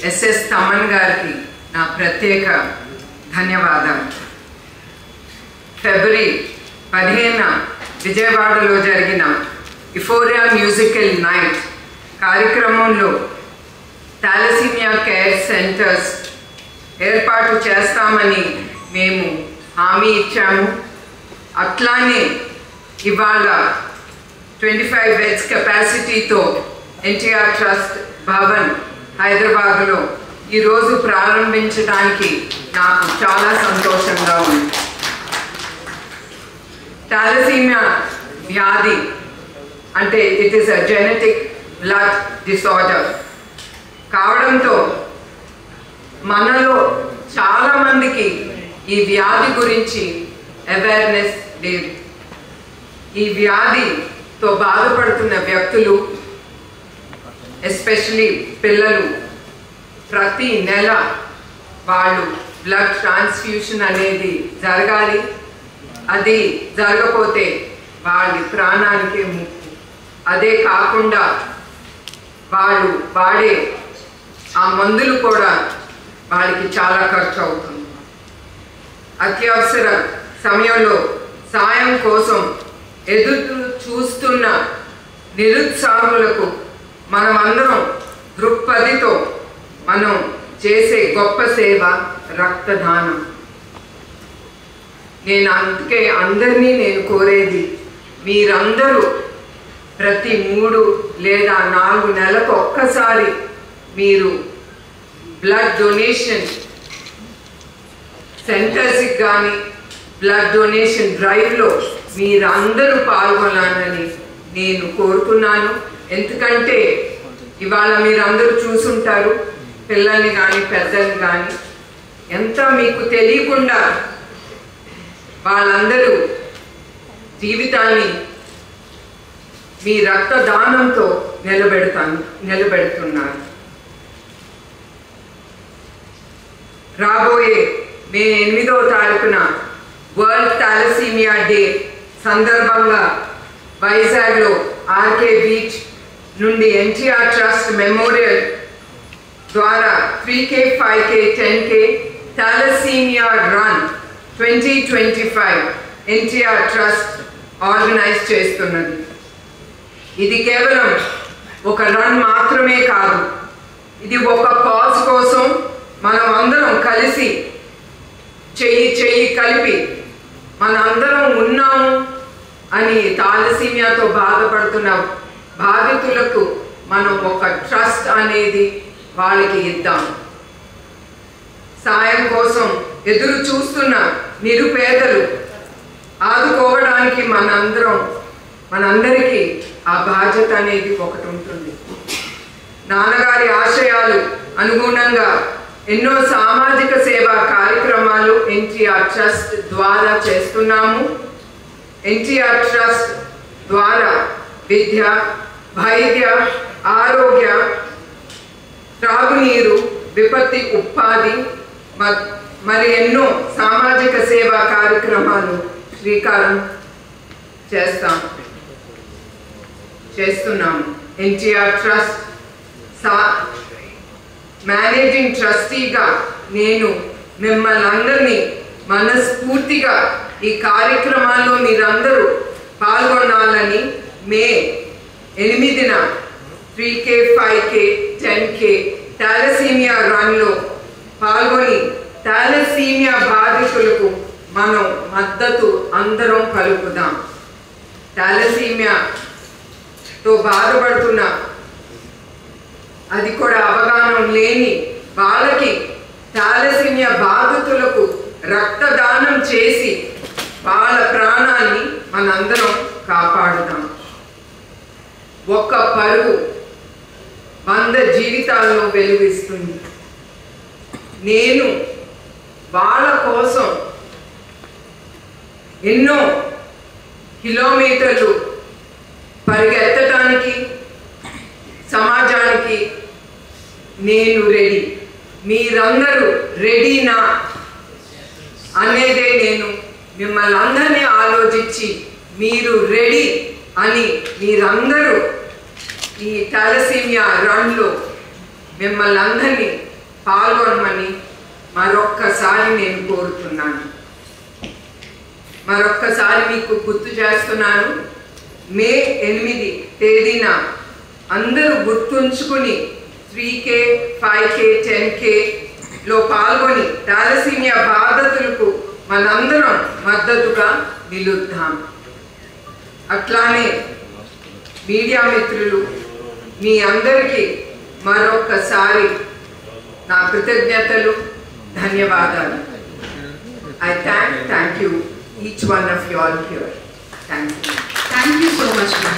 SS Thaman గారికి నా ప్రత్యేక ధన్యవాదాలు. ఫిబ్రవరి 15న విజయవాడలో జరిగిన ఇఫోరియా మ్యూజికల్ నైట్ కార్యక్రమంలో థాలసీమియా కేర్ సెంటర్స్ ఏర్పాటు చేస్తామని మేము హామీ ఇచ్చాము. అట్లానే ఇవాళ 25 బెడ్స్ కెపాసిటీతో ఎన్టీఆర్ ట్రస్ట్ భవన్ హైదరాబాద్లో ఈరోజు ప్రారంభించడానికి నాకు చాలా సంతోషంగా ఉంది. థాలసీమియా వ్యాధి అంటే it is a genetic blood disorder కావడంతో మనలో చాలామందికి ఈ వ్యాధి గురించి అవేర్నెస్ లేదు. ఈ వ్యాధితో బాధపడుతున్న వ్యక్తులు ఎస్పెషలీ పిల్లలు ప్రతి నెల వాళ్ళు బ్లడ్ ట్రాన్స్ఫ్యూషన్ అనేది జరగాలి. అది జరగకపోతే వాళ్ళ ప్రాణానికే ముప్పు. అదే కాకుండా వాళ్ళు వాడే ఆ మందులు కూడా వాళ్ళకి చాలా ఖర్చు అవుతుంది. అత్యవసర సమయంలో సాయం కోసం ఎదురు చూస్తున్న నిరుత్సాహులకు మనమందరం దృక్పథితో మనం చేసే గొప్ప సేవ రక్తదానం. నేను అందుకే అందరినీ నేను కోరేది, మీరందరూ ప్రతి 3 లేదా 4 నెలలకు ఒక్కసారి మీరు బ్లడ్ డొనేషన్ సెంటర్స్కి కానీ బ్లడ్ డొనేషన్ డ్రైవ్లో మీరందరూ పాల్గొనాలని నేను కోరుతున్నాను. ఎందుకంటే ఇవాళ మీరందరూ చూసుంటారు, పిల్లల్ని కానీ పెద్దల్ని కానీ, ఎంత మీకు తెలియకుండా వాళ్ళందరూ జీవితాన్ని మీ రక్తదానంతో నిలబెడుతున్నారు. రాబోయే మే 8వ తారీఖున వరల్డ్ థాలసీమియా డే సందర్భంగా వైజాగ్లో ఆర్కే బీచ్ నుండి ఎన్టీఆర్ ట్రస్ట్ మెమోరియల్ ద్వారా 3K, 5K, 10K thalassaemia run 2025 NTR trust organise చేస్తున్నది. ఇది కేవలం ఒక రన్ మాత్రమే కాదు, ఇది ఒక కాజ్ కోసం మనం అందరం కలిసి చెయ్యి కలిపి మనందరం ఉన్నాము అని థాలసీమియాతో బాధపడుతున్న బాధితులకు మనం ఒక ట్రస్ట్ అనేది వాళ్ళకి ఇద్దాం. సాయం కోసం ఎదురు చూస్తున్న నిరుపేదలు ఆదుకోవడానికి మనందరికీ ఆ బాధ్యత అనేది ఒకటి ఉంటుంది. నాన్నగారి ఆశయాలు అనుగుణంగా ఎన్నో సామాజిక సేవా కార్యక్రమాలు ఎన్టీఆర్ ట్రస్ట్ ద్వారా చేస్తున్నాము. ఎన్టీఆర్ ట్రస్ట్ ద్వారా విద్య, వైద్య, ఆరోగ్య, త్రాగునీరు, విపత్తి ఉపాధి మరి ఎన్నో సామాజిక సేవా కార్యక్రమాలు శ్రీకారం చేస్తున్నాము. ఎన్టీఆర్ ట్రస్ట్ మేనేజింగ్ ట్రస్టీగా నేను మిమ్మల్ని అందరినీ మనస్ఫూర్తిగా ఈ కార్యక్రమాల్లో మీరందరూ పాల్గొనాలని మే 8న 3K, 5K, 10K థాలసీమియా రన్లో పాల్గొని థాలసీమియా బాధితులకు మనం మద్దతు అందరం కలుపుదాం. థాలసీమియాతో బాధపడుతున్న అది కూడా అవగాహన లేని వాళ్ళకి థాలసీమియా బాధితులకు రక్తదానం చేసి వాళ్ళ ప్రాణాన్ని మనందరం కాపాడుదాం. ఒక్క పరుగు 100 జీవితాల్లో వెలుగిస్తుంది. నేను వాళ్ళ కోసం ఎన్నో కిలోమీటర్లు పరిగెత్తడానికి సమాజానికి నేను రెడీ. మీరందరూ రెడీనా అనేదే నేను మిమ్మల్ని అందరినీ ఆలోచించి మీరు రెడీ అని మీరందరూ ఈ థాలసీమియా రన్లో మిమ్మల్ని అందరినీ పాల్గొనమని మరొక్కసారి నేను కోరుతున్నాను. మరొక్కసారి మీకు గుర్తు చేస్తున్నాను, మే 8 తేదీన అందరూ గుర్తుంచుకుని 3K, 5K, 10Kలో పాల్గొని థాలసీమియా బాధితులకు మనందరం మద్దతుగా నిలుద్దాం. అట్లానే మీడియా మిత్రులు మీ అందరికీ మరొకసారి నా కృతజ్ఞతలు, ధన్యవాదాలు. I thank you each one of you all here. Thank you. Thank you so much, ma'am.